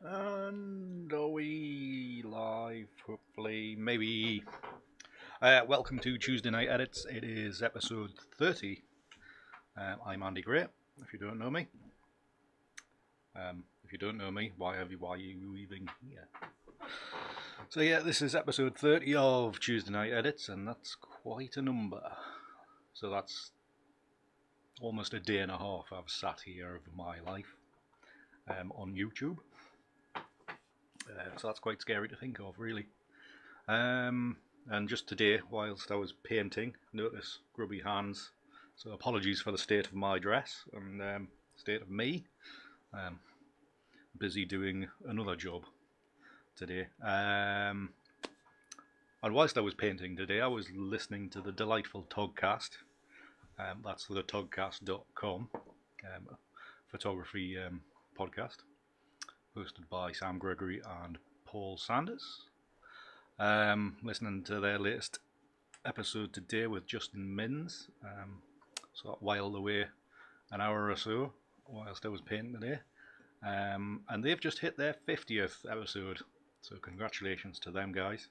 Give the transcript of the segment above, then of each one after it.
And are we live? Hopefully, maybe. Welcome to Tuesday Night Edits. It is episode 30. I'm Andy Gray. If you don't know me, why are you even here? So yeah, this is episode 30 of Tuesday Night Edits, and that's quite a number. So that's almost a day and a half I've sat here of my life on YouTube. So that's quite scary to think of, really. And just today, whilst I was painting, notice grubby hands. So apologies for the state of my dress and state of me. Busy doing another job today. And whilst I was painting today, I was listening to the delightful Togcast. That's the togcast.com photography podcast, hosted by Sam Gregory and Paul Sanders. Listening to their latest episode today with Justin Minns. So that whiled away an hour or so whilst I was painting today. And they've just hit their 50th episode. So congratulations to them guys.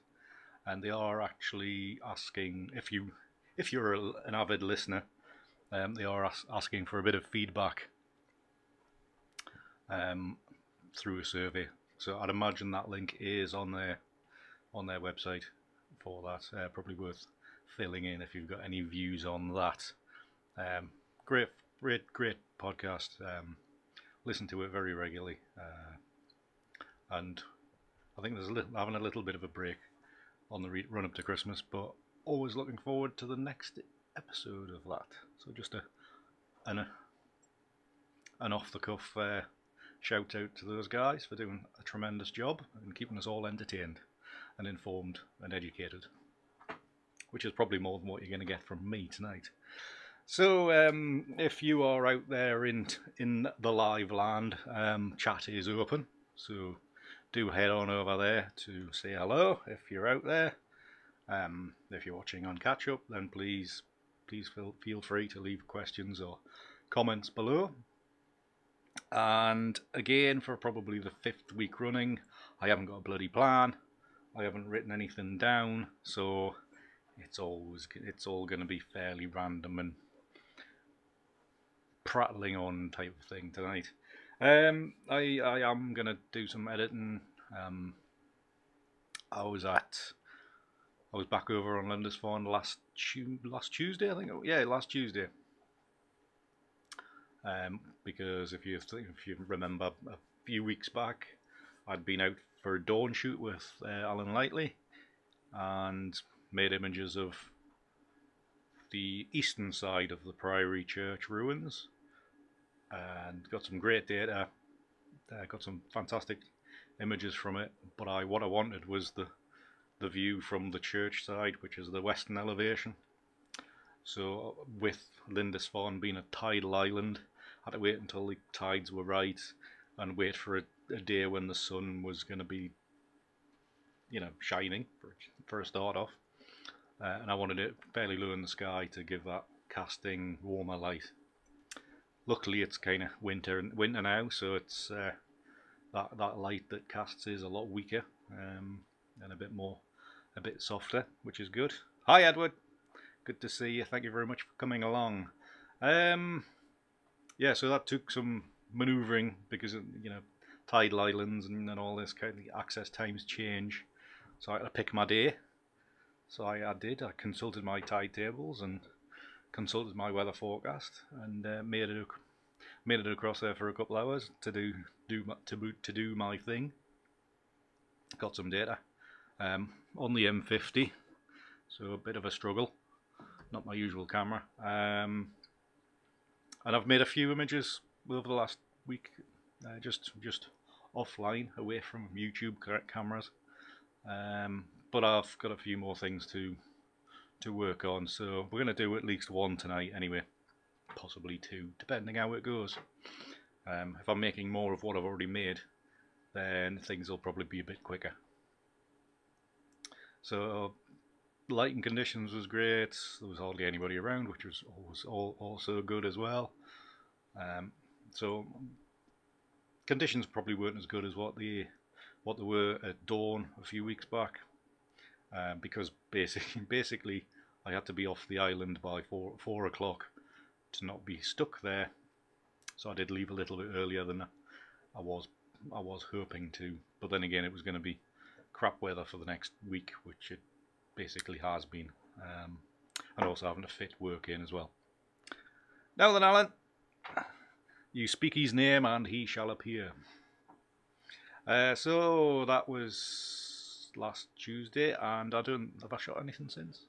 And they are actually asking, if you're an avid listener, they are asking for a bit of feedback through a survey. So I'd imagine that link is on their website for that. Probably worth filling in if you've got any views on that. Great podcast. Listen to it very regularly, and I think there's having a little bit of a break on the run up to Christmas, but always looking forward to the next episode of that. So just an off the cuff shout out to those guys for doing a tremendous job and keeping us all entertained and informed and educated, which is probably more than what you're going to get from me tonight. So if you are out there in the live land, chat is open, so do head on over there to say hello if you're out there. If you're watching on catch up, then please feel free to leave questions or comments below. And again, for probably the 5th week running, I haven't got a bloody plan. I haven't written anything down, so it's all going to be fairly random and prattling on type of thing tonight. I am going to do some editing. I was back over on Lindisfarne last Tuesday, I think. Yeah, last Tuesday. Because if you remember, a few weeks back, I'd been out for a dawn shoot with Alan Lightly and made images of the eastern side of the Priory Church ruins and got some great data. Got some fantastic images from it, but what I wanted was the view from the church side, which is the western elevation. So with Lindisfarne being a tidal island, I had to wait until the tides were right and wait for a day when the sun was going to be, shining for a start off. And I wanted it fairly low in the sky to give that casting warmer light. Luckily it's kind of winter now, so it's that light that casts is a lot weaker and a bit softer, which is good. Hi Edward, good to see you. Thank you very much for coming along. Yeah, so that took some manoeuvring because tidal islands and all this kind of access times change. So I had to pick my day. So I did. I consulted my tide tables and consulted my weather forecast and made it across there for a couple of hours to do my thing. Got some data on the M50, so a bit of a struggle. Not my usual camera. And I've made a few images over the last week, just offline, away from YouTube cameras. But I've got a few more things to work on, so we're going to do at least one tonight anyway, possibly two, depending how it goes. If I'm making more of what I've already made, then things will probably be a bit quicker. So lighting conditions was great. There was hardly anybody around, which was also good as well. So conditions probably weren't as good as what they were at dawn a few weeks back, because basically I had to be off the island by 4 o'clock to not be stuck there. So I did leave a little bit earlier than I was hoping to. But then again, it was going to be crap weather for the next week, which it basically has been, and also having to fit work in as well. Now then, Alan, you speak his name and he shall appear. So that was last Tuesday, and have I shot anything since?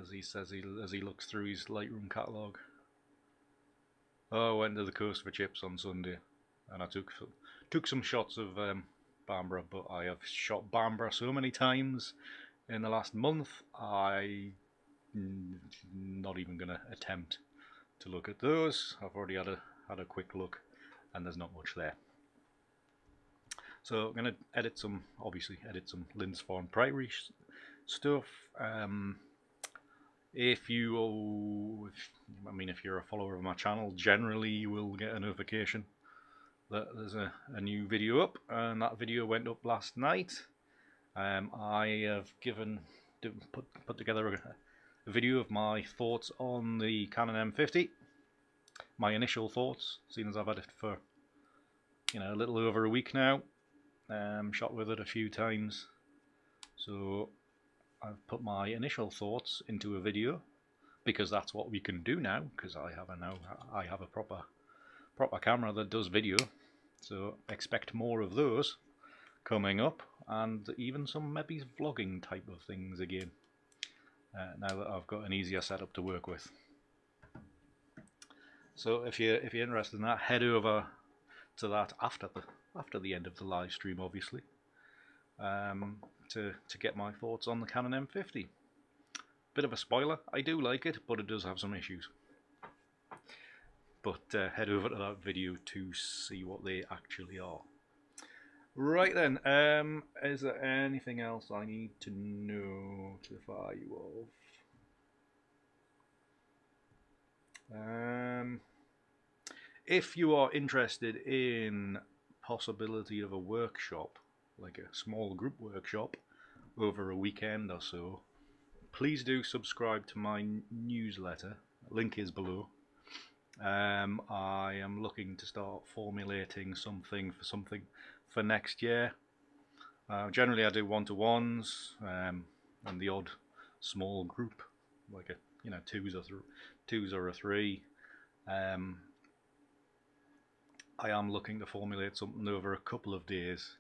As he says, as he looks through his Lightroom catalogue. Oh, I went to the coast for chips on Sunday, and I took some shots of Bambara, but I have shot Bambara so many times in the last month, I'm not even going to attempt to look at those. I've already had a quick look, and there's not much there. So I'm going to obviously edit some Lindisfarne Priory stuff. If you're a follower of my channel, generally you will get a notification that there's a new video up, and that video went up last night. I have put together a video of my thoughts on the Canon M50. My initial thoughts, seeing as I've had it for a little over a week now. Shot with it a few times, so I've put my initial thoughts into a video, because that's what we can do now, because I have a proper camera that does video, so expect more of those coming up, and even some maybe vlogging type of things again, now that I've got an easier setup to work with. So if you're interested in that, head over to that after the end of the live stream, obviously, to get my thoughts on the Canon M50. Bit of a spoiler, I do like it, but it does have some issues. But head over to that video to see what they actually are. Right then, is there anything else I need to notify you of? If you are interested in possibility of a workshop, like a small group workshop over a weekend or so, please do subscribe to my newsletter. Link is below. I am looking to start formulating something for next year. Generally I do one-to-ones, and the odd small group, like a twos or a three. I am looking to formulate something over a couple of days,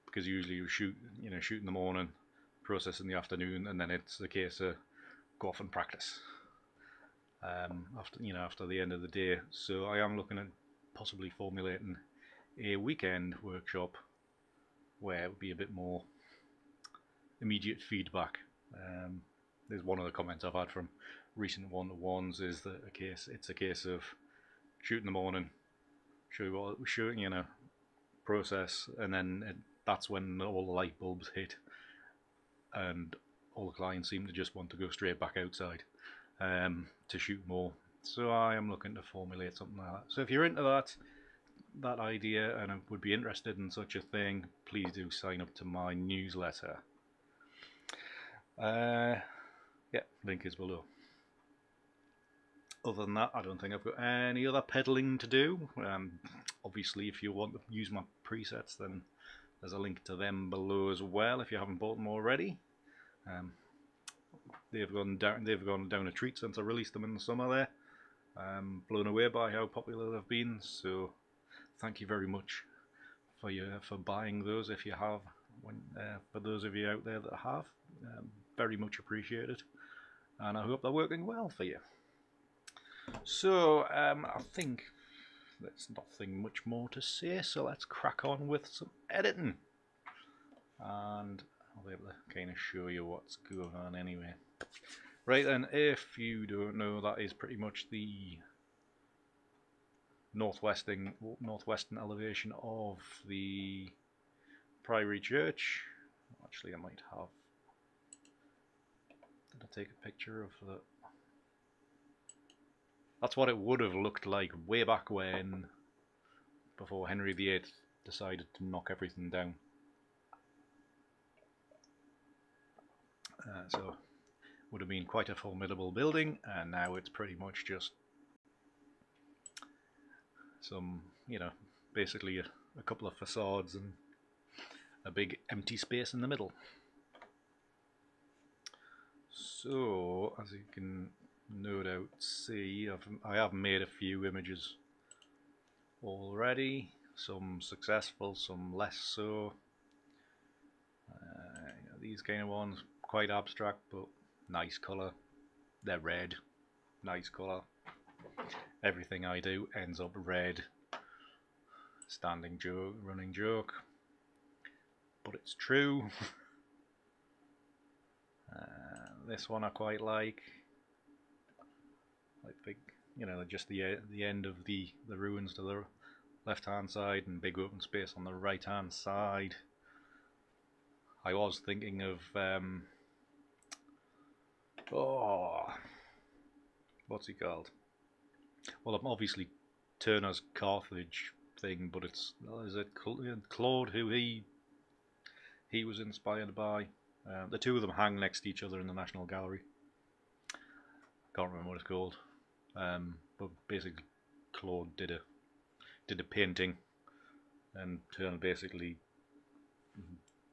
because usually you shoot in the morning, process in the afternoon, and then it's a case of go off and practice after the end of the day. So I am looking at possibly formulating a weekend workshop where it would be a bit more immediate feedback. There's one of the comments I've had from recent one-to-ones is that it's a case of shoot in the morning, process, and then that's when all the light bulbs hit, and all the clients seem to just want to go straight back outside to shoot more. So I am looking to formulate something like that. So if you're into that idea and would be interested in such a thing, please do sign up to my newsletter. Yeah, link is below. Other than that, I don't think I've got any other peddling to do. Obviously, if you want to use my presets, then there's a link to them below as well if you haven't bought them already. They've gone down a treat since I released them in the summer there. Blown away by how popular they've been, so thank you very much for buying those if you have. For those of you out there that have, very much appreciated, and I hope they're working well for you. So I think there's nothing much more to say, so let's crack on with some editing, and I'll be able to kind of show you what's going on anyway. Right then, if you don't know, that is pretty much the northwestern elevation of the Priory Church. Actually, I might have. Did I take a picture of the? That's what it would have looked like way back when before Henry VIII decided to knock everything down. So would have been quite a formidable building, and now it's pretty much just some, basically a couple of facades and a big empty space in the middle. So, as you can no doubt see, I have made a few images already, some successful, some less so. These kind of ones, quite abstract, but nice colour. They're red, nice colour. Everything I do ends up red. Standing joke, running joke, but it's true. This one I quite like. I think, just the end of the ruins to the left hand side and big open space on the right hand side. I was thinking of what's he called? Well, I'm obviously Turner's Carthage thing, but is it Claude who he was inspired by? The two of them hang next to each other in the National Gallery. Can't remember what it's called, but basically Claude did a painting, and Turner basically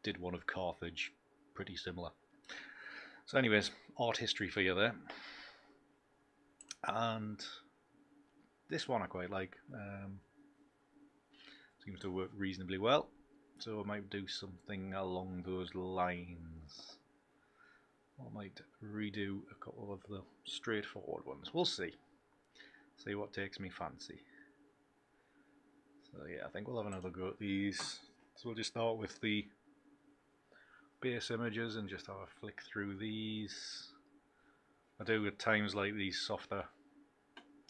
did one of Carthage, pretty similar. So, anyways, art history for you there. And this one I quite like. Seems to work reasonably well, so I might do something along those lines. I might redo a couple of the straightforward ones. We'll see what takes me fancy. So yeah, I think we'll have another go at these. So we'll just start with the base images and just have a flick through these. I do at times like these softer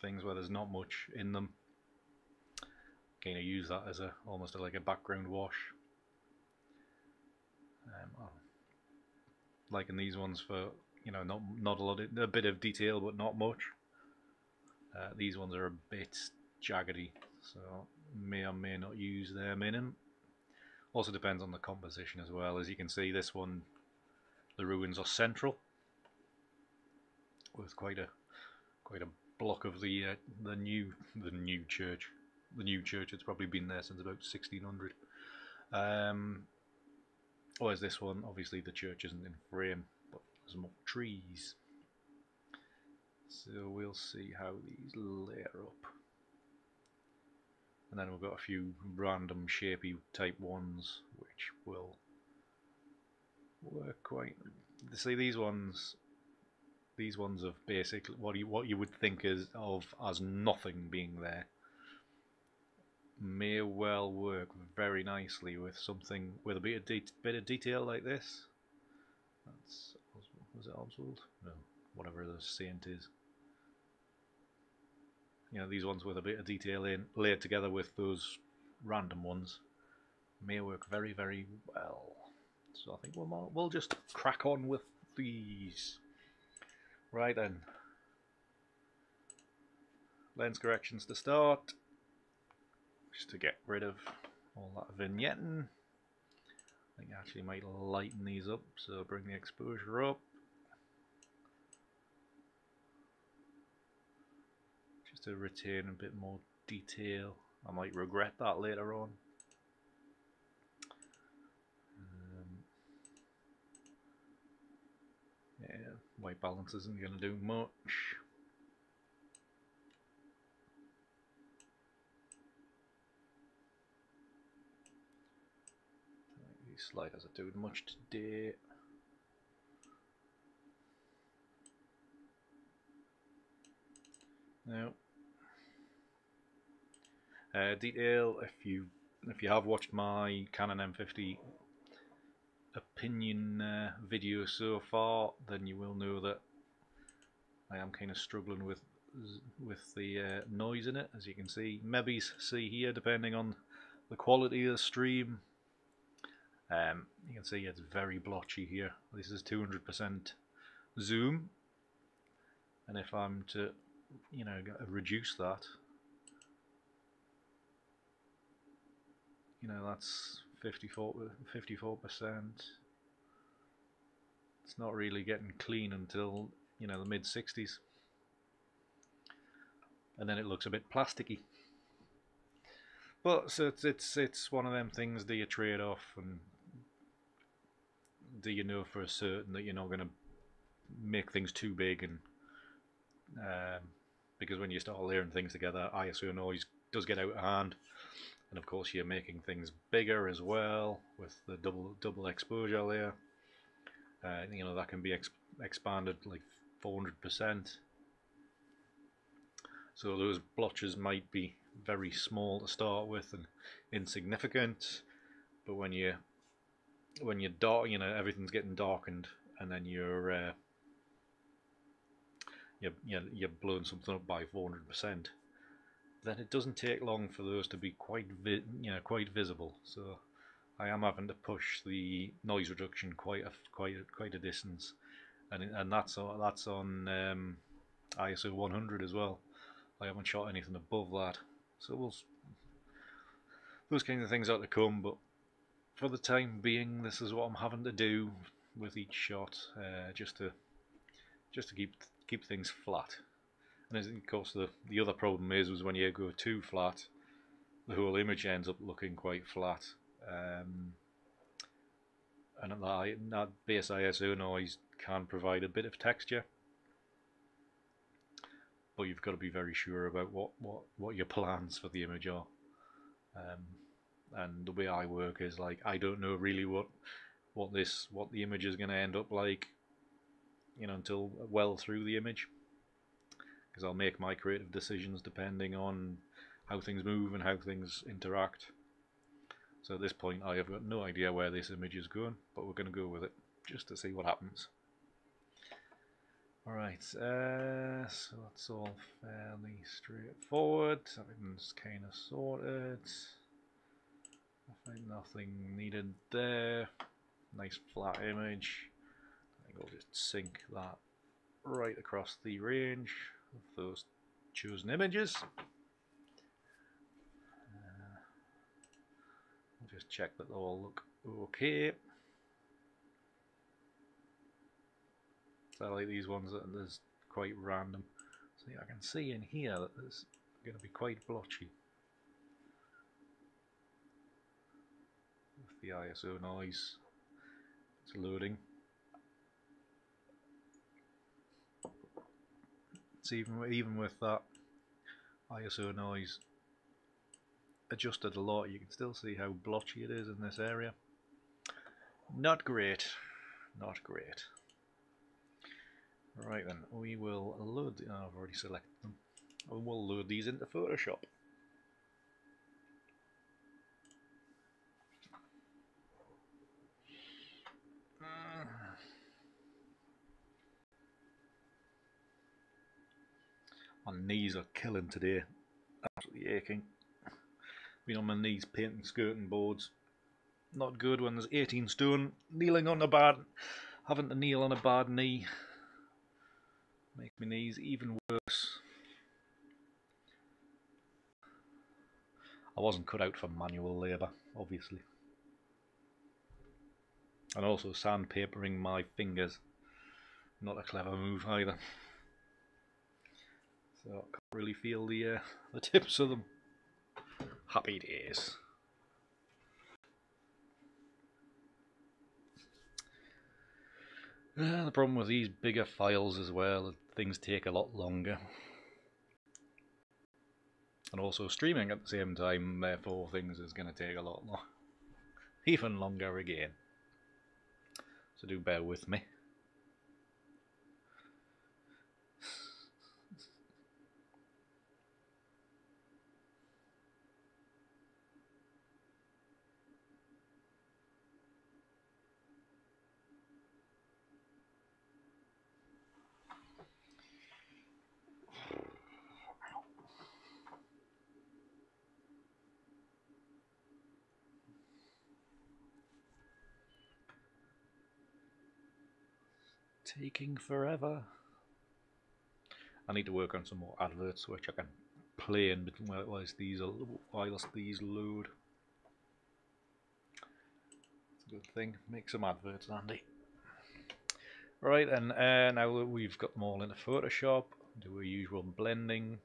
things where there's not much in them. Kind of use that as almost like a background wash. Liking these ones for not a lot, a bit of detail but not much. These ones are a bit jaggedy, so may or may not use them in them. Also depends on the composition as well. As you can see, this one, the ruins are central, with quite a block of the new church. The new church, it's probably been there since about 1600. Whereas this one, obviously the church isn't in frame, but there's more trees. So we'll see how these layer up. And then we've got a few random shapey type ones, which will work quite. See, these ones of basically what you would think of as nothing being there may well work very nicely with something with a bit of detail like this. Was it Oswald? No, whatever the saint is. These ones with a bit of detail laid together with those random ones may work very, very well. So I think we'll just crack on with these. Right then. Lens corrections to start. Just to get rid of all that vignetting. I think I actually might lighten these up, so bring the exposure up. Just to retain a bit more detail. I might regret that later on. Yeah, white balance isn't going to do much. These sliders are doing much today. Now, detail. If you have watched my Canon M50 opinion video so far, then you will know that I am kind of struggling with the noise in it, as you can see. Maybe see here, depending on the quality of the stream. You can see it's very blotchy here. This is 200% zoom, and if I'm to reduce that, that's 54%. It's not really getting clean until the mid 60s, and then it looks a bit plasticky. But so it's one of them things. Do you trade off, and do you know for certain that you're not going to make things too big? And because when you start layering things together, ISO noise does get out of hand, and of course you're making things bigger as well with the double exposure layer. That can be expanded like 400%. So those blotches might be very small to start with and insignificant, but when you're dark, everything's getting darkened, and then you're blowing something up by 400%. Then it doesn't take long for those to be quite visible. So I am having to push the noise reduction quite a distance, and that's on ISO 100 as well. I haven't shot anything above that, so those kinds of things are to come. But for the time being, this is what I'm having to do with each shot, just to keep things flat. And of course, the other problem is when you go too flat, the whole image ends up looking quite flat. And that base ISO noise can provide a bit of texture, but you've got to be very sure about what your plans for the image are. And the way I work is like, I don't know really what the image is going to end up like, until well through the image, because I'll make my creative decisions depending on how things move and how things interact. So at this point I have got no idea where this image is going, but we're going to go with it just to see what happens. Alright, so that's all fairly straightforward. Everything's kind of sorted. I think nothing needed there. Nice flat image. I think I'll just sync that right across the range of those chosen images. I'll just check that they all look okay. So I like these ones that there's quite random. So I can see in here that there's going to be quite blotchy with the ISO noise. It's loading. It's even with that ISO noise adjusted a lot, you can still see how blotchy it is in this area. Not great, not great. Right then, we will load. I've already selected them. And we'll load these into Photoshop. My knees are killing today. Absolutely aching. Been on my knees painting skirting boards. Not good when there's 18 stone kneeling on having to kneel on a bad knee. Make my knees even worse. I wasn't cut out for manual labour, obviously. And also sandpapering my fingers. Not a clever move either. So I can't really feel the tips of them. Happy days. The problem with these bigger files as well, things take a lot longer. And also streaming at the same time, therefore things is going to take a lot more. Even longer again. So do bear with me. Taking forever. I need to work on some more adverts which I can play in whilst these load. Good thing. Make some adverts, Andy. Right, and now that we've got them all into Photoshop, do our usual blending,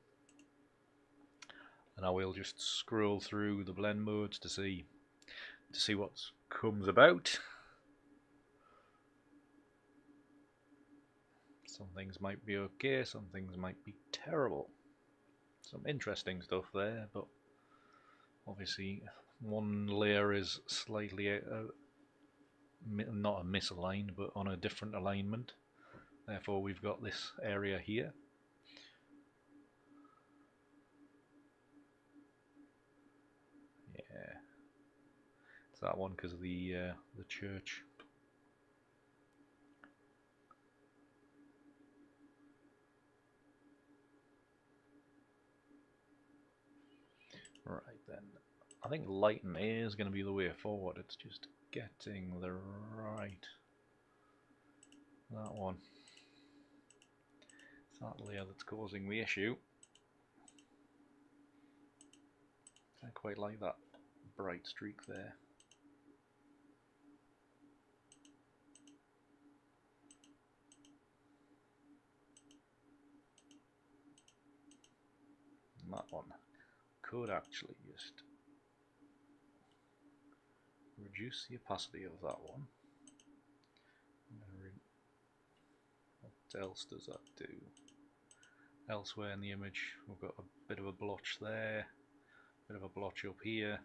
and I will just scroll through the blend modes to see what comes about. Some things might be okay, some things might be terrible. Some interesting stuff there, but obviously one layer is slightly not a misaligned, but on a different alignment. Therefore we've got this area here. Yeah, it's that one because of the church. Right then, I think light and air is going to be the way forward. It's just getting the right, that one. It's that layer that's causing the issue. I quite like that bright streak there. And that one could actually just reduce the opacity of that one. What else does that do? Elsewhere in the image we've got a bit of a blotch there, a bit of a blotch up here.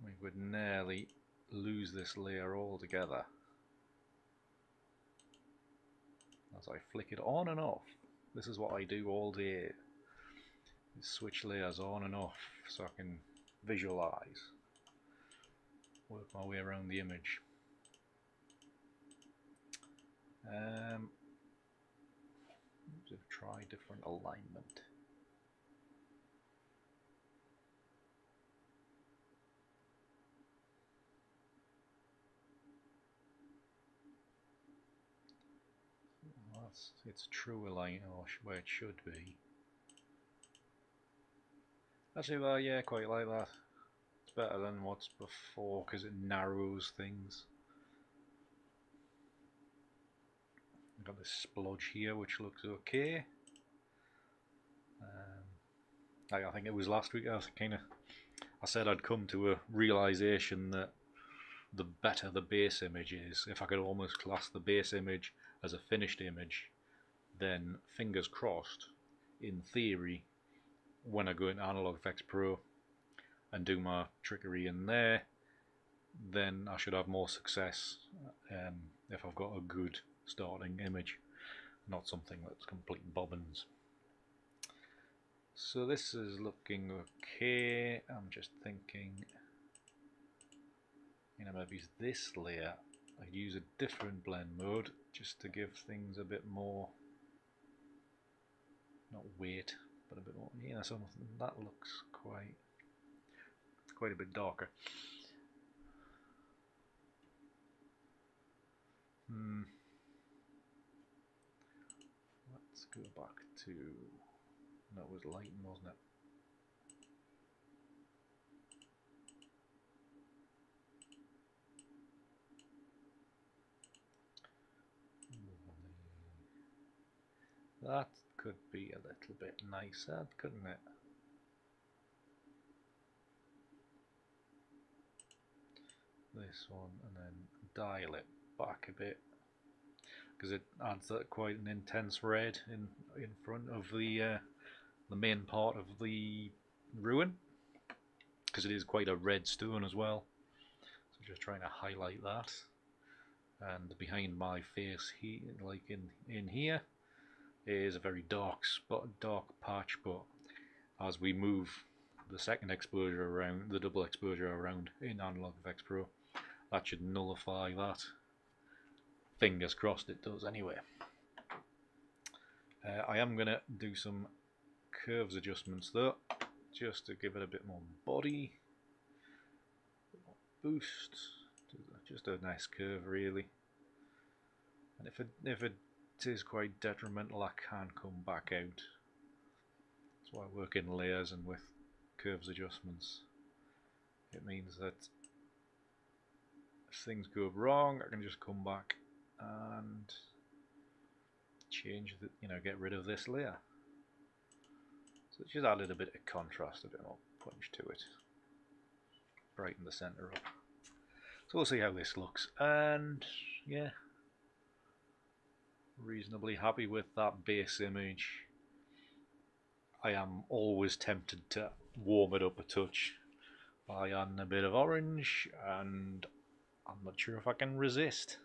We would nearly lose this layer altogether as I flick it on and off. This is what I do all day, is switch layers on and off so I can visualize, work my way around the image. Try different alignment. That's its true alignment, or where it should be. Actually, well, yeah, quite like that. It's better than what's before because it narrows things. I've got this splodge here which looks okay. I think it was last week I said I'd come to a realization that the better the base image is, if I could almost class the base image as a finished image, then fingers crossed, in theory, when I go into Analog Effects Pro and do my trickery in there, then I should have more success if I've got a good starting image, not something that's complete bobbins. So this is looking okay. I'm just thinking, maybe this layer I'd use a different blend mode just to give things a bit more, not weight, but a bit more, something that looks quite a bit darker. Let's go back to, that was lighting, wasn't it? That could be a little bit nicer, couldn't it? This one, and then dial it back a bit because it adds that quite an intense red in front of the main part of the ruin, because it is quite a red stone as well. So just trying to highlight that. And behind my face here, like in here, is a very dark spot, dark patch, but as we move the second exposure around, the double exposure around in Analog Effects Pro, that should nullify that. Fingers crossed it does anyway. I am going to do some curves adjustments though, just to give it a bit more body, a bit more boost, just a nice curve really. And if it is quite detrimental, I can come back out. That's why I work in layers and with curves adjustments. It means that if things go wrong, I can just come back and change the, get rid of this layer. So just added a bit of contrast, a bit more punch to it, brighten the centre up. So we'll see how this looks, and yeah, reasonably happy with that base image. I am always tempted to warm it up a touch by adding a bit of orange, and I'm not sure if I can resist.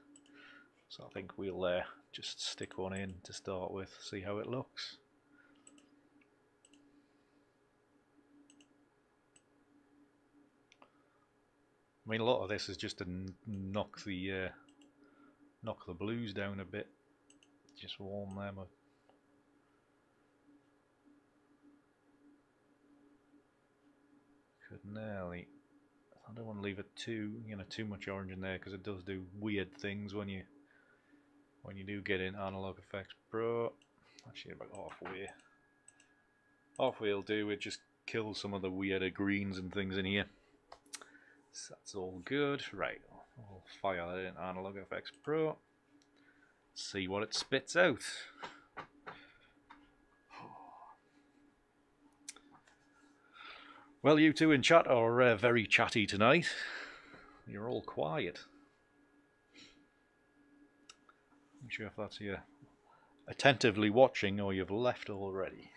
So I think we'll just stick one in to start with, see how it looks. I mean, a lot of this is just to knock the blues down a bit, just warm them up. Could nearly. I don't want to leave it too much orange in there, because it does do weird things when you do get in Analog Effects Pro. Actually, about halfway. Halfway will do. It just kills some of the weirder greens and things in here. So that's all good. Right, I'll fire that in Analog Effects Pro. See what it spits out. Well, you two in chat are very chatty tonight. You're all quiet. I'm not sure if that's you attentively watching or you've left already.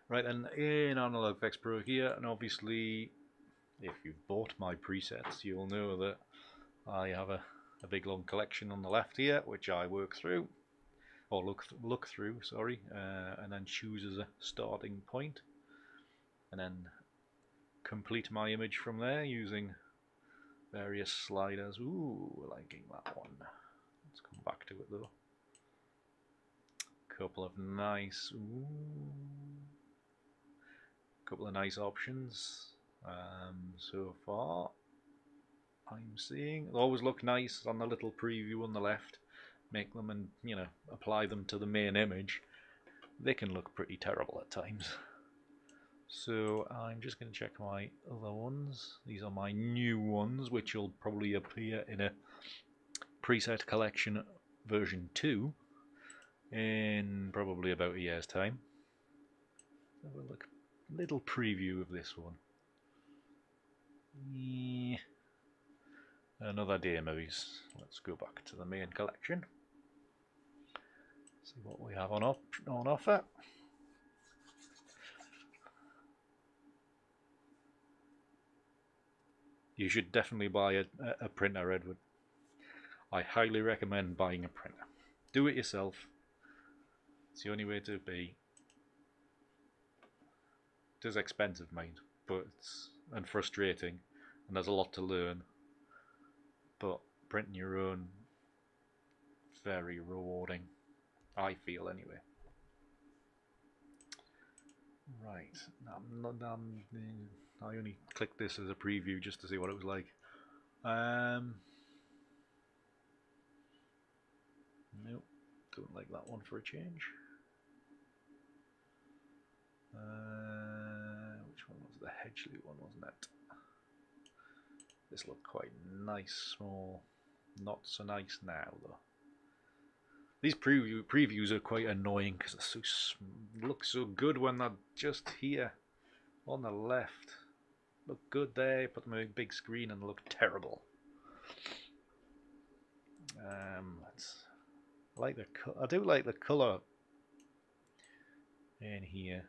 Right, and in Analog Effects Pro here, and obviously if you've bought my presets, you'll know that I have a big long collection on the left here, which I work through, or look through, sorry, and then choose as a starting point, and then complete my image from there using various sliders. Ooh, we're liking that one. Let's come back to it though. Couple of nice options so far. I'm seeing they always look nice on the little preview on the left. Make them and apply them to the main image. They can look pretty terrible at times. So I'm just going to check my other ones. These are my new ones, which will probably appear in a preset collection version 2 in probably about a year's time. Have a look, little preview of this one. Yeah. Another day movies. Let's go back to the main collection. See what we have on offer. You should definitely buy a printer, Edward. I highly recommend buying a printer. Do it yourself. It's the only way to be. It is expensive, mind, but and frustrating, and there's a lot to learn. But printing your own, very rewarding, I feel anyway. Right, I only clicked this as a preview just to see what it was like. Nope, don't like that one for a change. Which one was the Hedgley one, wasn't it? This looked quite nice, small. Not so nice now though. These previews are quite annoying because they look so good when they're just here on the left. Look good there, put them on a big screen and look terrible. I do like the colour in here,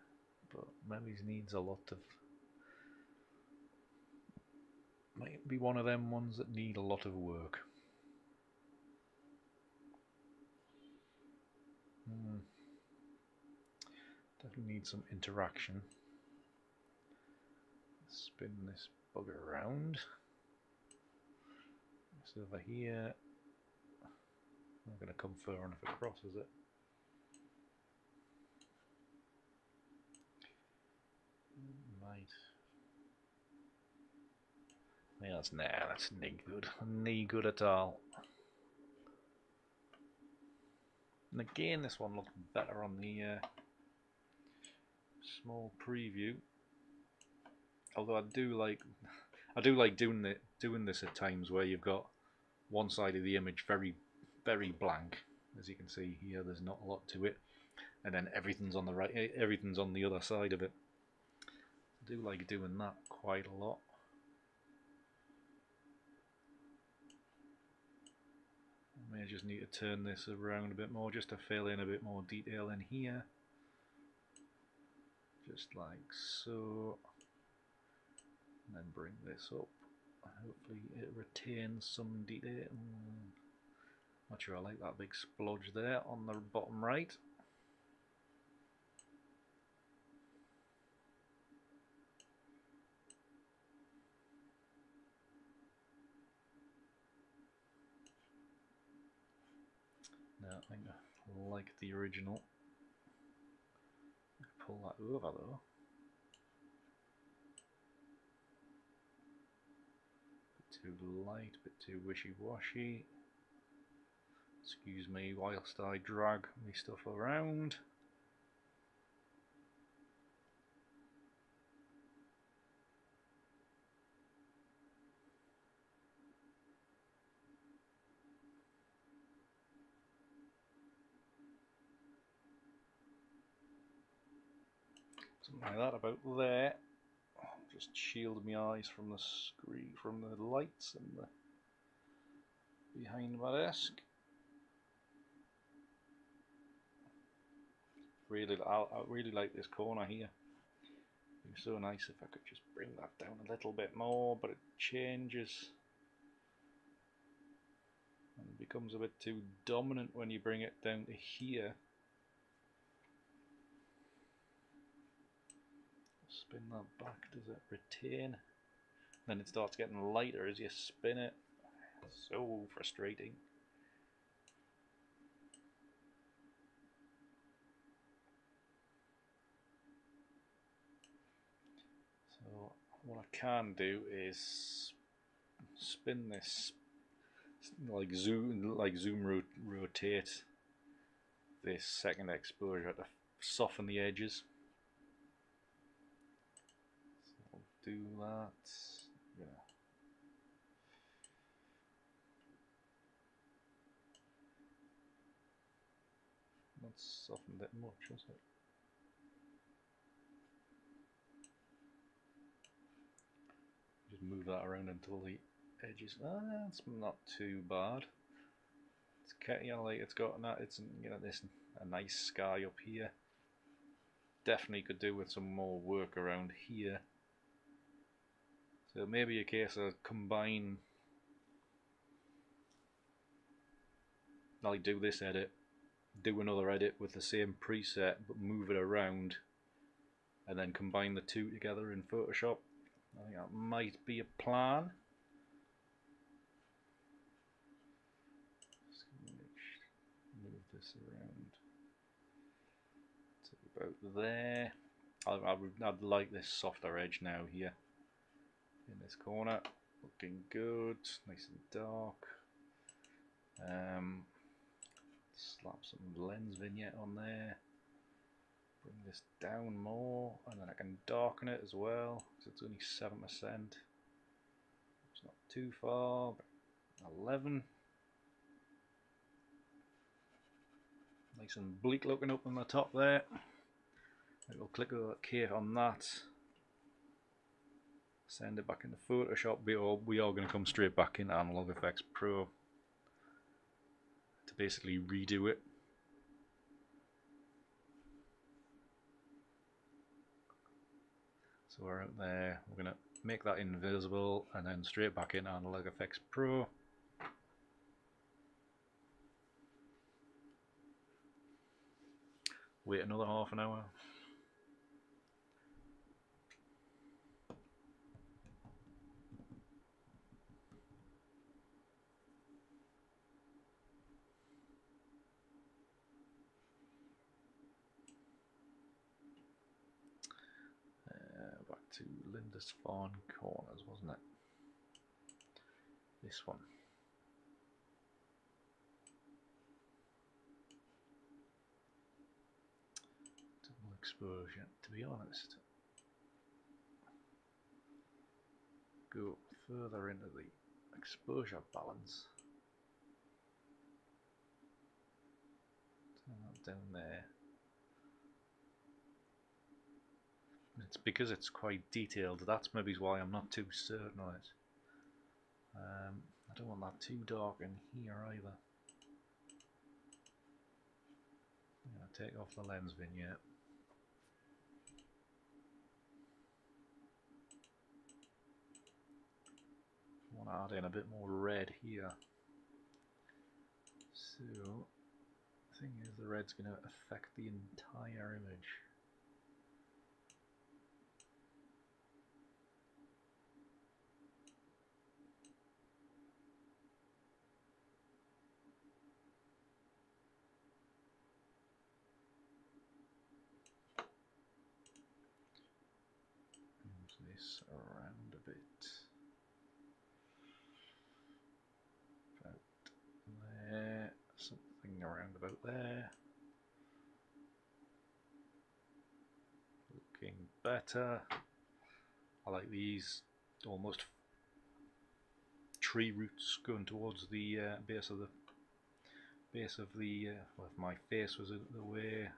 but maybe it needs a lot of. Might be one of them ones that need a lot of work. Definitely need some interaction. Spin this bugger around. It's over here. Not going to come far enough across, is it? Right. Yeah, that's no good. No good at all. And again, this one looked better on the small preview. Although I do like doing this at times where you've got one side of the image very blank, as you can see here. There's not a lot to it, and then everything's on the right, everything's on the other side of it. I do like doing that quite a lot. I may just need to turn this around a bit more just to fill in a bit more detail in here. Just like so. And then bring this up. Hopefully it retains some detail. Not sure I like that big splodge there on the bottom right. No, I think I like the original. Pull that over though. Bit too light, bit too wishy-washy. Excuse me whilst I drag my stuff around. Something like that about there. Just shield my eyes from the screen, from the lights and the behind my desk. I really like this corner here. It'd be so nice if I could just bring that down a little bit more, but it changes and becomes a bit too dominant when you bring it down to here. Spin that back, does it retain? Then it starts getting lighter as you spin it. So frustrating. So what I can do is spin this, like zoom rotate this second exposure to soften the edges. So I'll do that. Yeah. Not softened it much, has it? Just move that around until the edges. That's not too bad. It's, you know, like it's got it's, you know, this a nice sky up here. Definitely could do with some more work around here. So maybe a case of combine, like do this edit, do another edit with the same preset but move it around, and then combine the two together in Photoshop. I think that might be a plan. Just move this around to about there. I'd like this softer edge now here in this corner. Looking good, nice and dark. Slap some lens vignette on there. Bring this down more, and then I can darken it as well, because it's only 7%. It's not too far, but 11. Nice and bleak looking up on the top there. We'll click OK on that. Send it back into Photoshop. We are going to come straight back into Analog Effects Pro to basically redo it. So we're out there, we're going to make that invisible and then straight back in Analog Effects Pro. Wait another half an hour. Back to Lindisfarne Corners, wasn't it? This one. Double exposure, to be honest. go further into the exposure balance. Turn that down there. It's because it's quite detailed. That's maybe why I'm not too certain on it. I don't want that too dark in here either. I'm going to take off the lens vignette. I want to add in a bit more red here. So, the thing is, the red's going to affect the entire image. Move this around a bit. About there, something around about there. Looking better. I like these almost tree roots going towards the base of the well, if my face was the way,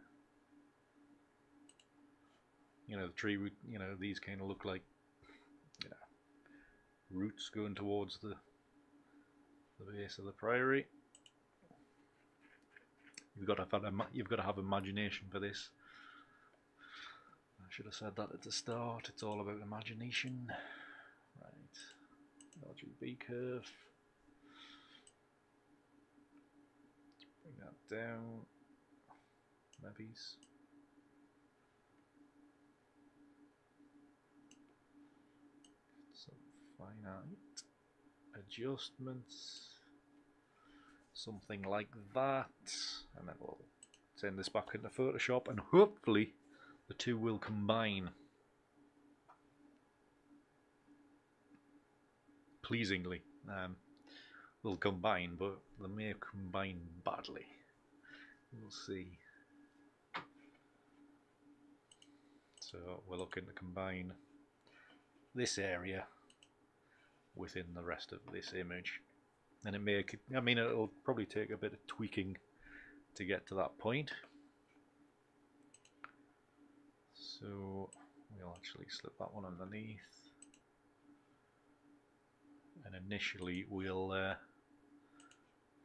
you know, the tree root, you know, these kind of look like, you know, roots going towards the base of the priory. You've got to have imagination for this. I should have said that at the start. It's all about imagination. Right, RGB curve. Bring that down. Maybe. Some finite adjustments. Something like that. And then we'll send this back into Photoshop and hopefully the two will combine pleasingly. They'll combine, but they may combine badly. We'll see. So we're looking to combine this area within the rest of this image, and it may, I mean, it'll probably take a bit of tweaking to get to that point. So we'll actually slip that one underneath, and initially we'll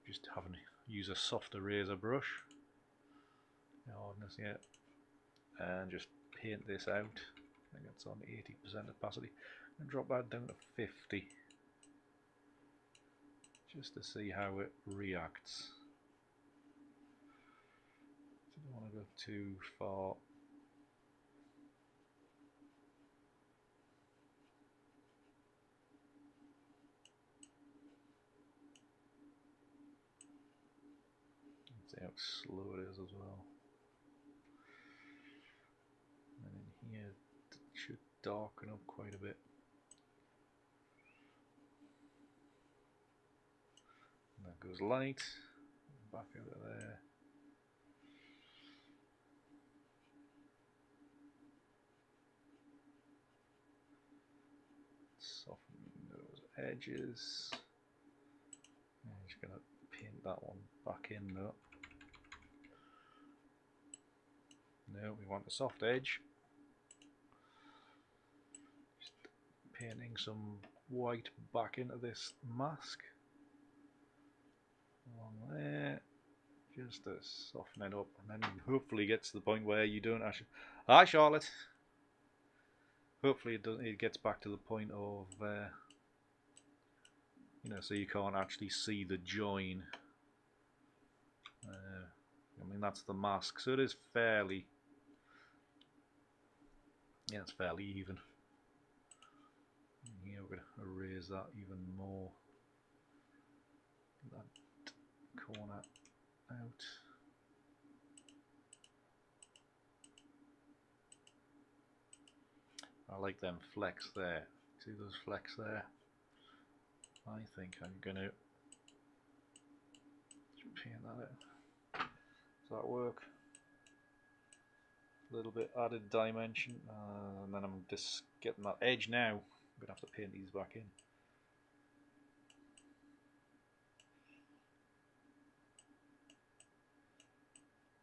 just use a soft eraser brush, and just paint this out. I think it's on 80% opacity, and drop that down to 50, just to see how it reacts. So don't want to go too far. See how slow it is as well. And in here it should darken up quite a bit. And that goes light, back out of there. Soften those edges. I'm just going to paint that one back in though. No, we want a soft edge. Just painting some white back into this mask. Along there. Just to soften it up, and then hopefully get to the point where you don't actually... Hi Charlotte! Hopefully it gets back to the point of, you know, so you can't actually see the join. I mean, that's the mask, so it is fairly... Yeah, it's fairly even. And here we're going to erase that even more. That corner out. I like them flecks there. See those flecks there? I think I'm going to paint that in. Does that work? A little bit added dimension, and then I'm just getting that edge now. I'm gonna have to paint these back in.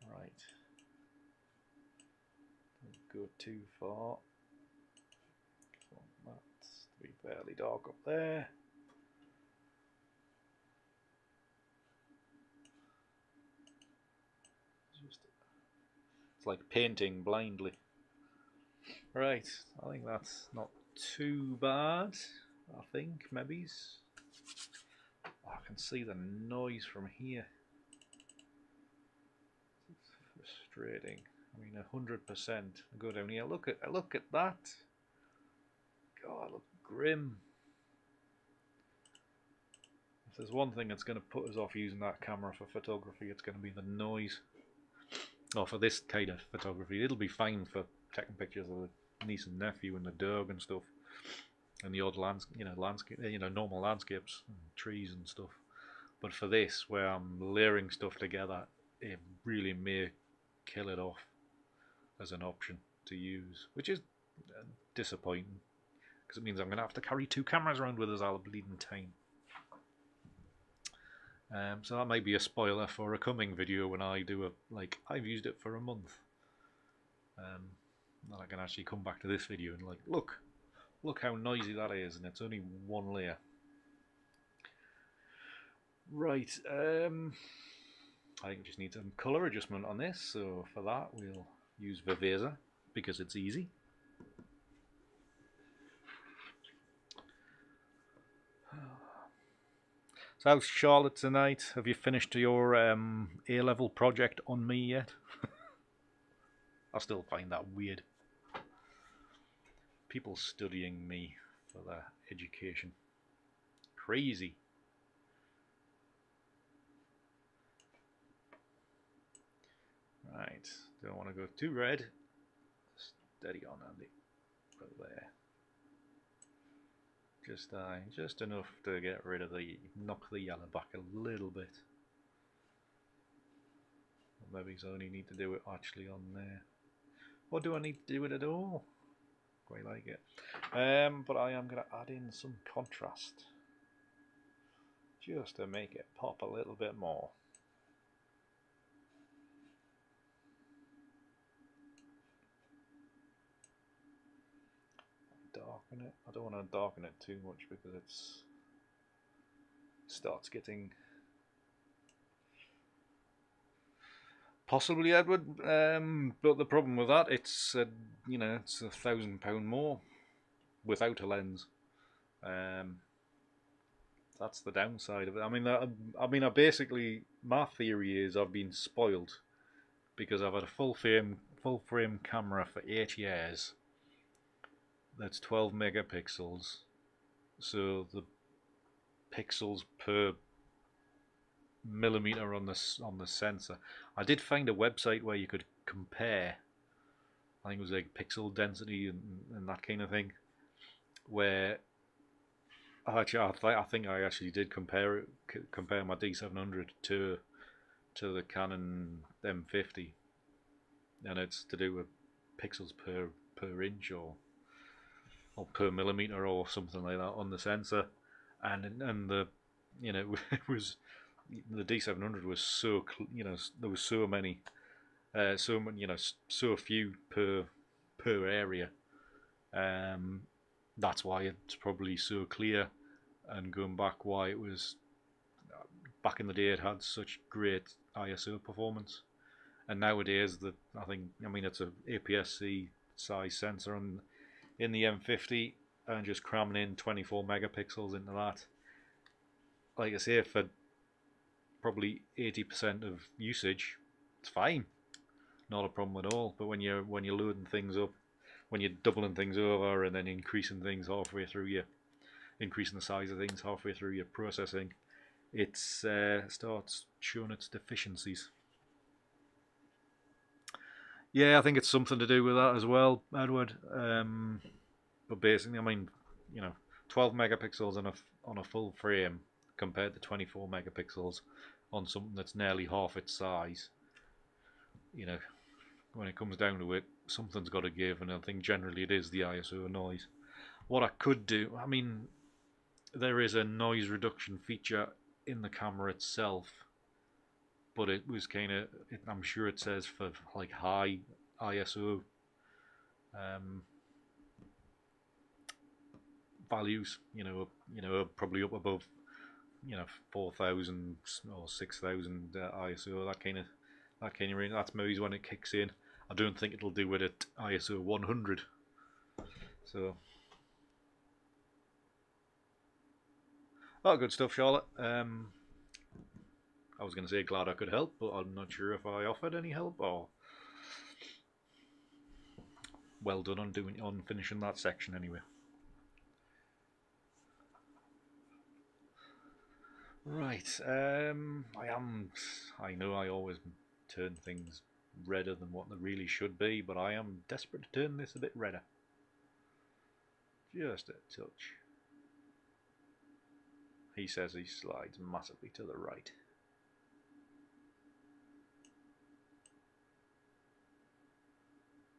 Right. Don't go too far. That's to be fairly dark up there. It's like painting blindly. Right, I think that's not too bad. I think, maybe. Oh, I can see the noise from here. It's frustrating. I mean, 100%. I go down here. Look at that. God, look grim. If there's one thing that's going to put us off using that camera for photography, it's going to be the noise. Or for this kind of photography, it'll be fine for taking pictures of the niece and nephew and the dog and stuff, and the odd landscape, normal landscapes, and trees and stuff. But for this, where I'm layering stuff together, it really may kill it off as an option to use, which is disappointing because it means I'm going to have to carry 2 cameras around with us all the bleeding time. So that might be a spoiler for a coming video when I do I've used it for a month. Then I can actually come back to this video and look how noisy that is, and it's only 1 layer. Right, I think we just need some colour adjustment on this, so for that we'll use Viveza because it's easy. So how's Charlotte tonight? Have you finished your A-level project on me yet? I still find that weird. People studying me for their education. Crazy. Right, don't want to go too red. Steady on, Andy. Right there. Just enough to get rid of knock the yellow back a little bit. Maybe I only need to do it actually on there. Or do I need to do it at all? Quite like it. But I am going to add in some contrast. Just to make it pop a little bit more. Darken it. I don't want to darken it too much because it starts getting possibly Edward. But the problem with that, it's it's £1,000 more without a lens. That's the downside of it. I mean, I basically, my theory is I've been spoiled because I've had a full frame camera for 8 years. That's 12 megapixels, so the pixels per millimeter on the sensor. I did find a website where you could compare. I think it was like pixel density and that kind of thing. Where actually, I think I actually did compare my D700 to the Canon M50, and it's to do with pixels per inch or per millimeter or something like that on the sensor, and the it was the D700 was so there was so many so few per area. That's why it's probably so clear, and going back why it was back in the day it had such great ISO performance, and nowadays I mean it's a APS-C size sensor in the M50 and just cramming in 24 megapixels into that. Like I say, for probably 80% of usage, it's fine, not a problem at all. But when you're loading things up, when you're doubling things over and then increasing things halfway through increasing the size of things halfway through your processing, it starts showing its deficiencies. Yeah, I think it's something to do with that as well, Edward. But basically, I mean, 12 megapixels on a full frame compared to 24 megapixels on something that's nearly half its size. When it comes down to it, something's got to give, and I think generally it is the ISO noise. What I could do, I mean, there is a noise reduction feature in the camera itself, but it was kind of, I'm sure it says for like high ISO um, values, probably up above 4,000 or 6,000 ISO, that kind of range. That's maybe when it kicks in. I don't think it'll do it at ISO 100. So, oh, good stuff, Charlotte. I was going to say glad I could help, but I'm not sure if I offered any help. Or well done on finishing that section anyway. Right. I know I always turn things redder than what they really should be, but I am desperate to turn this a bit redder. Just a touch. He says he slides massively to the right.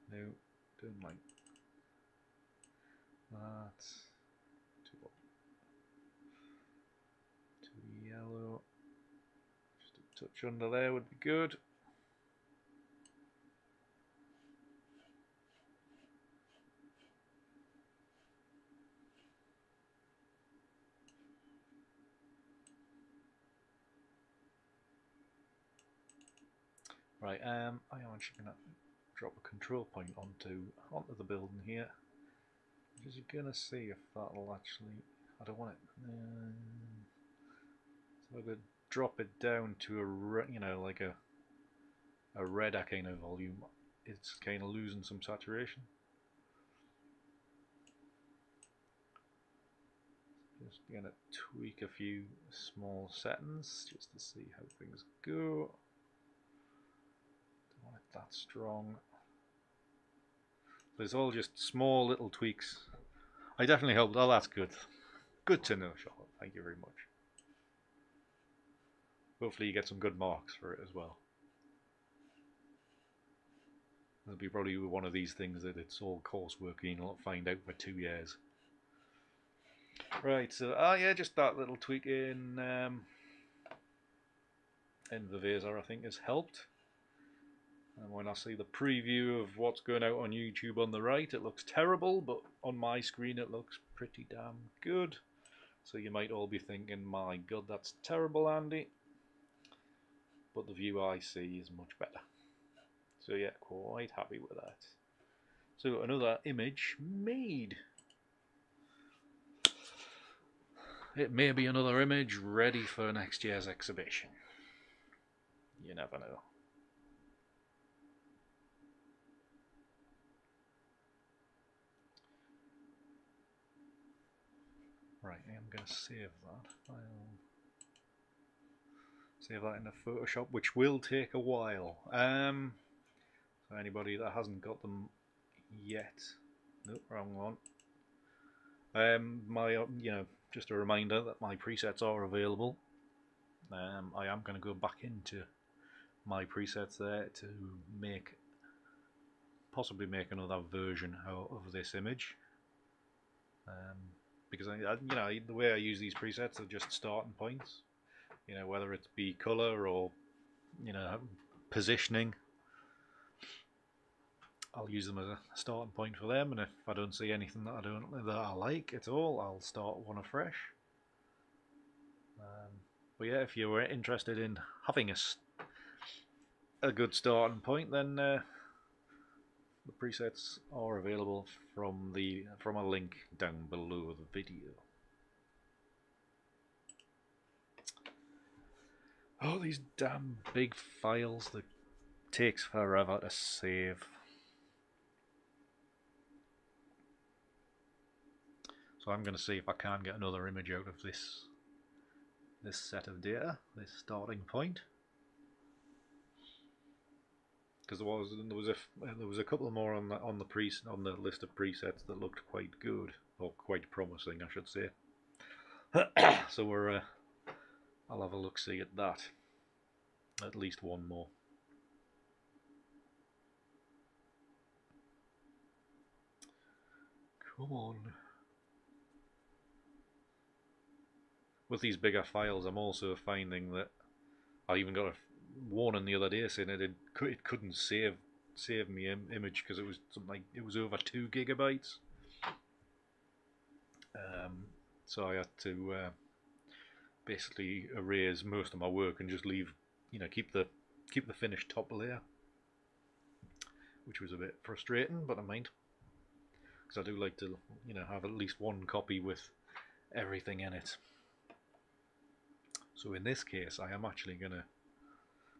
No, don't like that. Too yellow. Just a touch under there would be good. Right, I am actually going to drop a control point onto the building here. Just gonna see if that'll actually. I don't want it. So I'm gonna drop it down to like a redder kind of volume. It's kind of losing some saturation. Just gonna tweak a few small settings just to see how things go. Don't want it that strong. There's all just small little tweaks. I definitely hope. Oh, that's good. Good to know, Charlotte. Thank you very much. Hopefully you get some good marks for it as well. It'll be probably one of these things that it's all coursework and you'll find out for 2 years. Right, so yeah, just that little tweak in the Visor I think has helped. And when I see the preview of what's going out on YouTube on the right, it looks terrible, but on my screen it looks pretty damn good. So you might all be thinking, my god, that's terrible, Andy. But the view I see is much better. So yeah, quite happy with that. So another image made. It may be another image ready for next year's exhibition. You never know. Right, I am going to save that. I'll save that in the Photoshop, which will take a while. So anybody that hasn't got them yet, nope, wrong one. Just a reminder that my presets are available. I am going to go back into my presets there to possibly make another version of this image. Because the way I use these presets are just starting points. Whether it be color or positioning, I'll use them as a starting point for them. And if I don't see anything that I like at all, I'll start one afresh. But yeah, if you were interested in having a good starting point, then the presets are available from a link down below the video. Oh, these damn big files that takes forever to save. So I'm going to see if I can get another image out of this set of data, this starting point. Because there was a couple more on the list of presets that looked quite good, or quite promising, I should say. So I'll have a look see at that. At least one more. Come on. with these bigger files, I'm also finding that I even got a warning the other day saying it couldn't save me image because it was something like it was over 2 GB. So I had to basically erase most of my work and just leave, keep the finished top layer, which was a bit frustrating, but I mind because I do like to have at least one copy with everything in it. So in this case, I am actually gonna,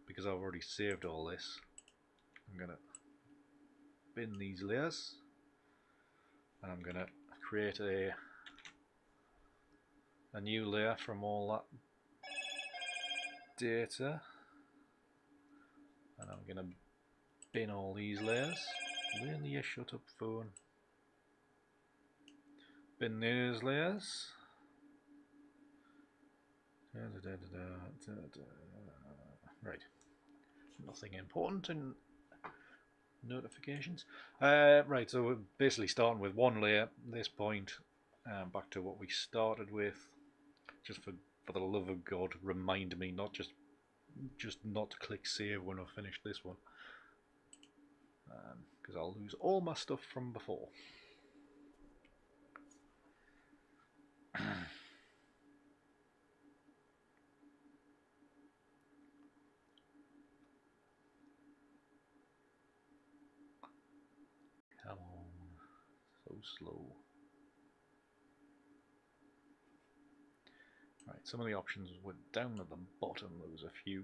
because I've already saved all this, I'm gonna bin these layers, and I'm gonna create a new layer from all that data, and I'm gonna bin all these layers. Will you shut up, phone? Bin those layers. Right, nothing important in notifications. Right, so we're basically starting with one layer at this point, back to what we started with. Just for the love of God, remind me not just not to click save when I've finished this one, because I'll lose all my stuff from before. Come on, so slow. Right, some of the options were down at the bottom. There was a few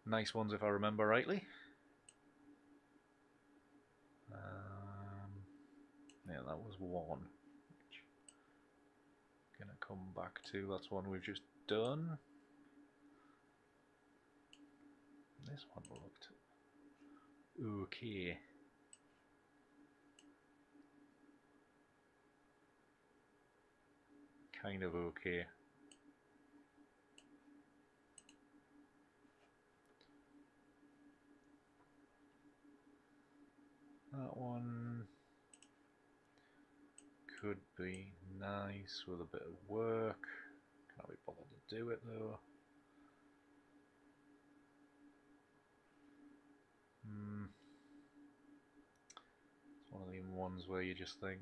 nice ones if I remember rightly. Yeah, that was one. Gonna come back to, that's one we've just done. This one looked okay. Kind of okay. That one could be nice with a bit of work. Can't be bothered to do it though. It's one of them ones where you just think,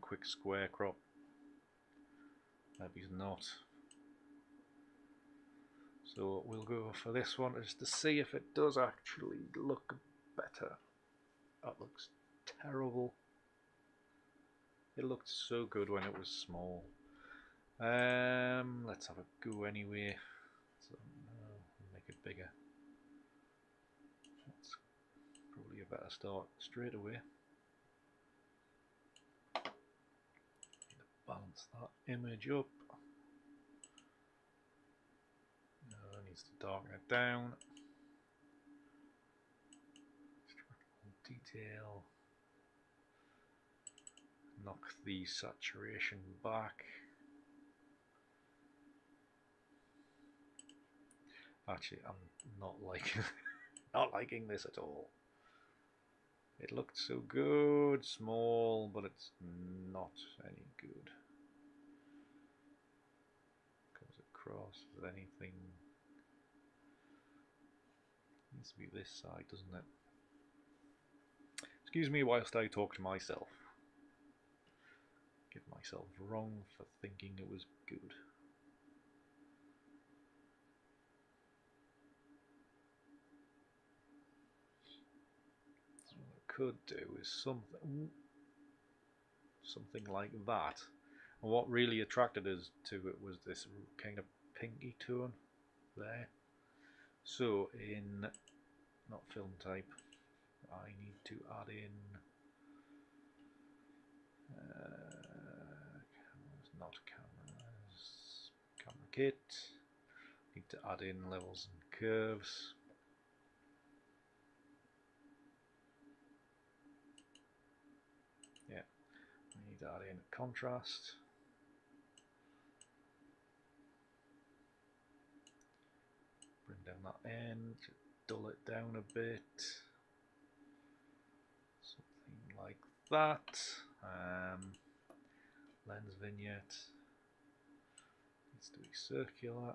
quick square crop. Maybe not. So we'll go for this one just to see if it does actually look better. That looks terrible. It looked so good when it was small. Let's have a go anyway. So, make it bigger. That's probably a better start straight away. Need to balance that image up. Needs to darken it down. Detail. Knock the saturation back. Actually, I'm not liking this at all. It looked so good, small, but it's not any good. Comes across as anything. Needs to be this side, doesn't it? Excuse me whilst I talk to myself. Give myself wrong for thinking it was good. So what I could do is something like that. And what really attracted us to it was this kind of pinky tone there. So in not film type, I need to add in cameras, not cameras, camera kit. Need to add in levels and curves. Yeah, we need to add in contrast. Bring down that end, dull it down a bit. Something like that. Lens vignette. do we circular?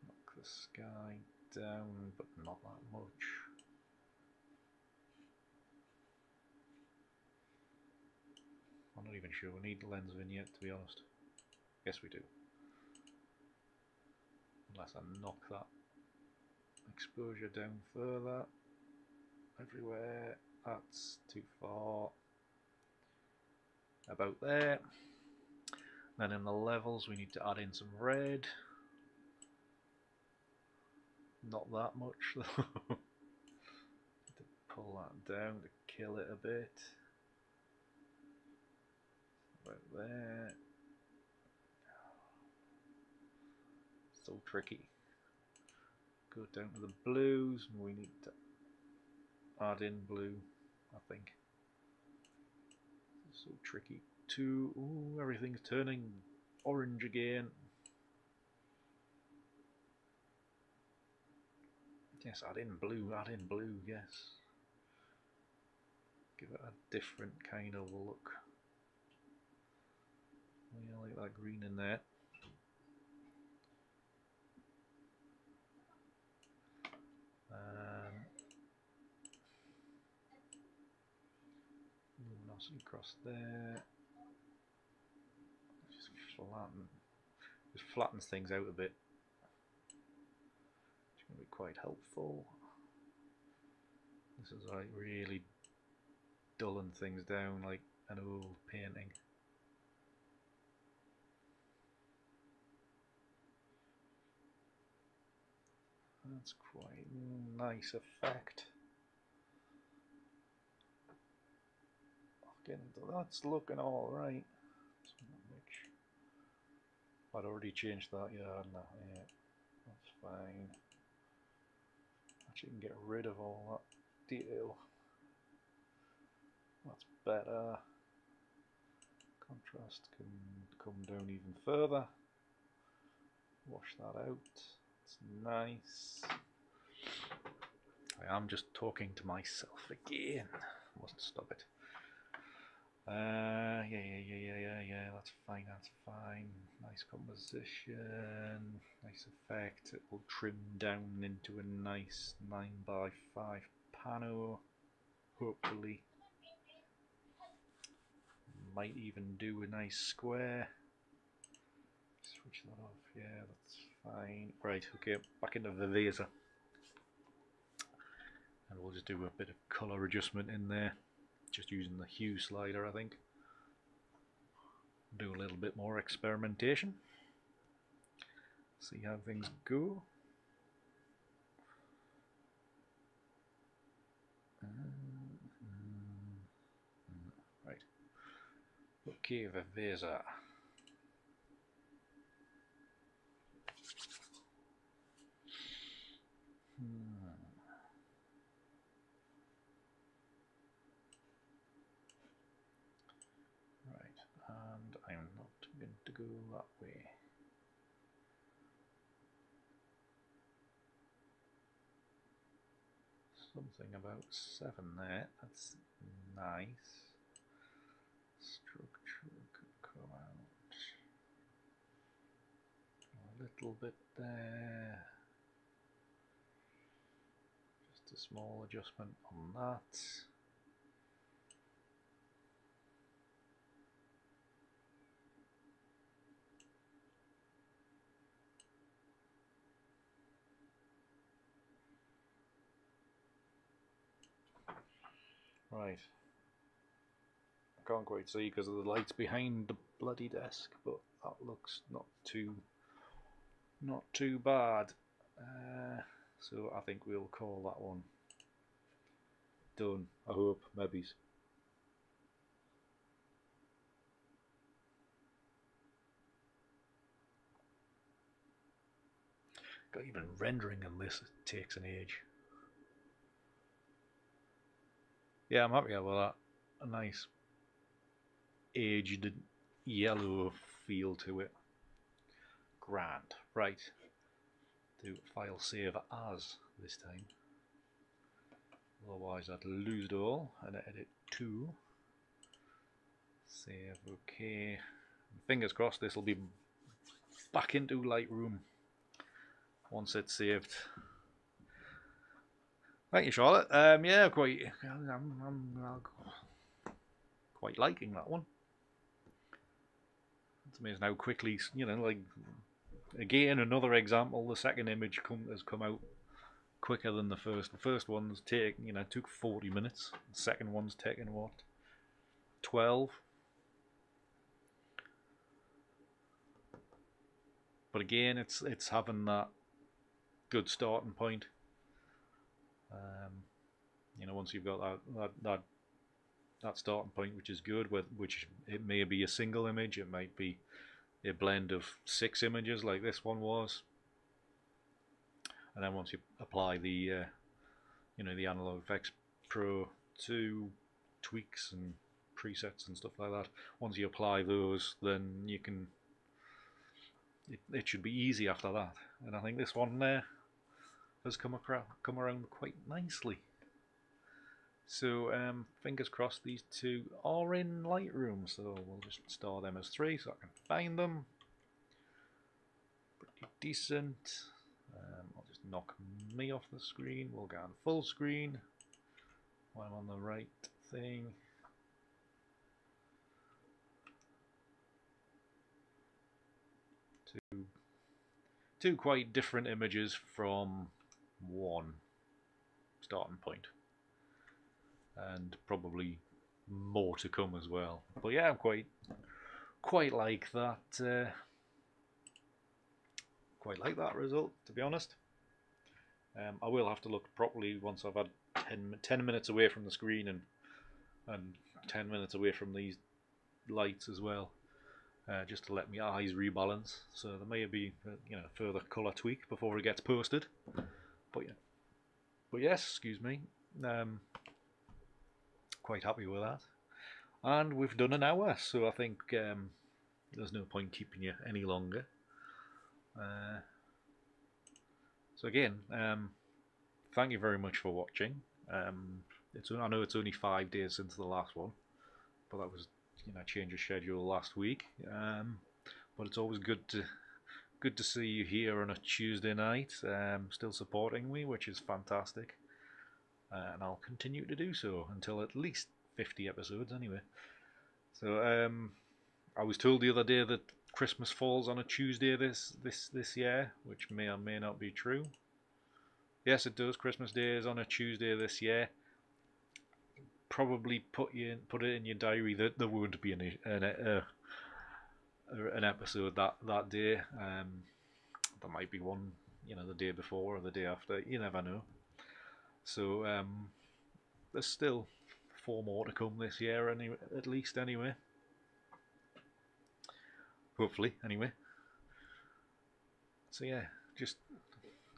Knock the sky down, but not that much. I'm not even sure we need the lens vignette, to be honest. Yes, we do. Unless I knock that exposure down further. Everywhere. That's too far. About there. Then in the levels we need to add in some red. Not that much though. To pull that down to kill it a bit. About there. So tricky. Go down to the blues and we need to add in blue, I think. So tricky too. Ooh, everything's turning orange again. Yes, add in blue, yes. Give it a different kind of look. Yeah, like that green in there. Luminosity across there. Just flattens things out a bit. It's going to be quite helpful. This is like really dulling things down like an old painting. That's quite a nice effect. That's looking alright. I'd already changed that, yeah, hadn't I? Yeah, that's fine. Actually, can get rid of all that detail. That's better. Contrast can come down even further. Wash that out. It's nice. I am just talking to myself again. Mustn't stop it. Yeah, that's fine. Nice composition, nice effect. It will trim down into a nice 9x5 pano, hopefully. Might even do a nice square. Switch that off, yeah, that's fine. Right, okay, back into Viveza. And we'll just do a bit of colour adjustment in there. Just using the hue slider, I think. Do a little bit more experimentation. See how things go. Right. Okay, Viveza. And I'm not going to go that way. Something about 7 there, that's nice. Structure could come out a little bit there. Just a small adjustment on that. Right. I can't quite see because of the lights behind the bloody desk, but that looks not too bad. So I think we'll call that one done. I hope, maybe. Got even rendering on this takes an age. Yeah, I'm happy with that. A nice aged yellow feel to it. Grand. Right. Do file save as this time. Otherwise I'd lose it all and edit to Save, okay. Fingers crossed this will be back into Lightroom once it's saved. Thank you, Charlotte. Yeah, I'm quite liking that one. It's amazing how quickly, like, again, another example, the second image has come out quicker than the first. The first one's took 40 minutes. The second one's taken, what, 12? But again, it's having that good starting point. Once you've got that starting point, which is good, which it may be a single image, it might be a blend of 6 images like this one was, and then once you apply the the Analog Effects Pro 2 tweaks and presets and stuff like that, once you apply those, then you can it should be easy after that. And I think this one there has come around quite nicely. So fingers crossed these two are in Lightroom, so we'll just store them as 3 so I can find them. Pretty decent. I'll just knock me off the screen. We'll go on full screen while I'm on the right thing. Two quite different images from one starting point, and probably more to come as well. But yeah, I'm quite like that. Quite like that result, to be honest. I will have to look properly once I've had 10 minutes away from the screen and 10 minutes away from these lights as well, just to let my eyes rebalance. So there may be further colour tweak before it gets posted. But yes, excuse me. Quite happy with that, and we've done an hour, so I think there's no point keeping you any longer. So again, thank you very much for watching. I know it's only 5 days since the last one, but that was change of schedule last week. But it's always good to see you here on a Tuesday night, still supporting me, which is fantastic. And I'll continue to do so until at least 50 episodes anyway. So I was told the other day that Christmas falls on a Tuesday this year, which may or may not be true. Yes, it does. Christmas Day is on a Tuesday this year. Probably put it in your diary that there won't be an episode that day. There might be one, the day before or the day after. You never know. So there's still 4 more to come this year, at least anyway. Hopefully, anyway. So yeah, just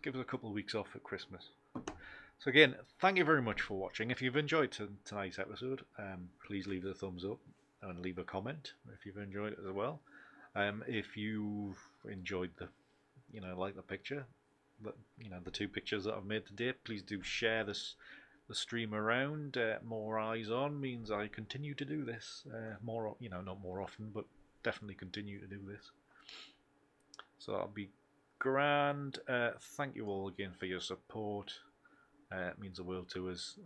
give us a couple of weeks off at Christmas. So again, thank you very much for watching. If you've enjoyed tonight's episode, please leave a thumbs up and leave a comment if you've enjoyed it as well. If you've enjoyed like the picture, the 2 pictures that I've made today, please do share the stream around. More eyes on means I continue to do this more, not more often, but definitely continue to do this. So that'll be grand. Thank you all again for your support. It means the world to us.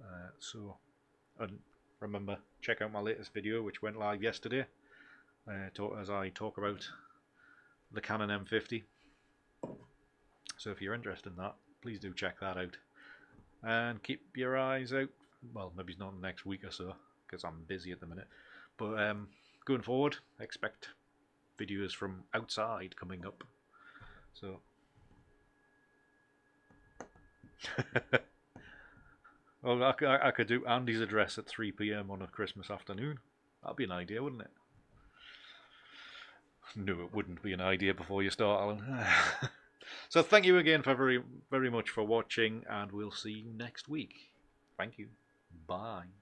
And remember, check out my latest video, which went live yesterday, as I talk about the Canon M50. So if you're interested in that, please do check that out. And keep your eyes out. Well, maybe it's not the next week or so, because I'm busy at the minute. But going forward, expect videos from outside coming up. So well, I could do Andy's address at 3 PM on a Christmas afternoon. That'd be an idea, wouldn't it? No, it wouldn't be an idea before you start, Alan. So thank you again for very much for watching, and we'll see you next week. Thank you. Bye.